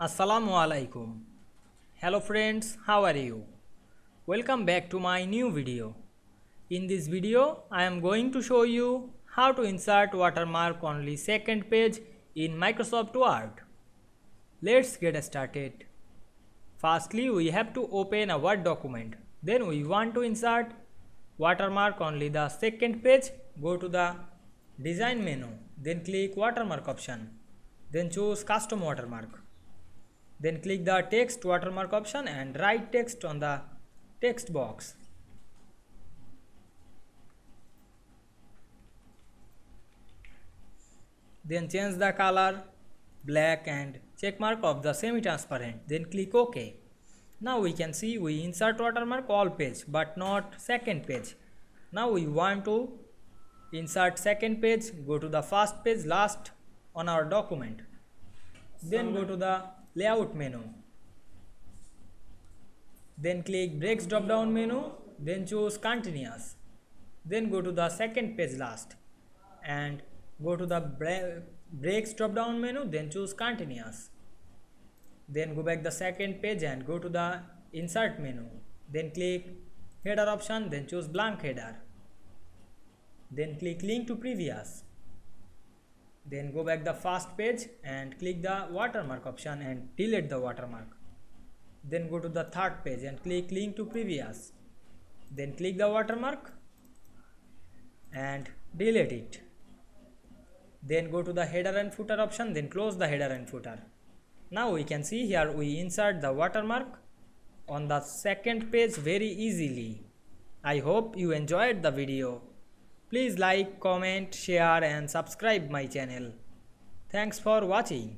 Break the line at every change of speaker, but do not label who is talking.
Assalamu Walaikum. Hello friends, how are you? Welcome back to my new video. In this video, I am going to show you how to insert watermark only second page in Microsoft Word. Let's get started. Firstly, we have to open a Word document. Then we want to insert watermark only the second page. Go to the design menu. Then click watermark option. Then choose custom watermark. Then click the text watermark option and write text on the text box. Then change the color black and check mark of the semi-transparent. Then click OK. Now we can see we insert watermark all page but not second page. Now we want to insert second page. Go to the first page last on our document. Then go to the layout menu. Then click breaks drop down menu. Then choose continuous. Then go to the second page last and go to the breaks drop down menu. Then choose continuous. Then go back the second page and go to the insert menu. Then click header option. Then choose blank header. Then click link to previous. Then go back the first page and click the watermark option and delete the watermark. Then go to the third page and click link to previous. Then click the watermark and delete it. Then go to the header and footer option. Then close the header and footer. Now we can see here we insert the watermark on the second page very easily. I hope you enjoyed the video. Please like, comment, share and subscribe my channel. Thanks for watching.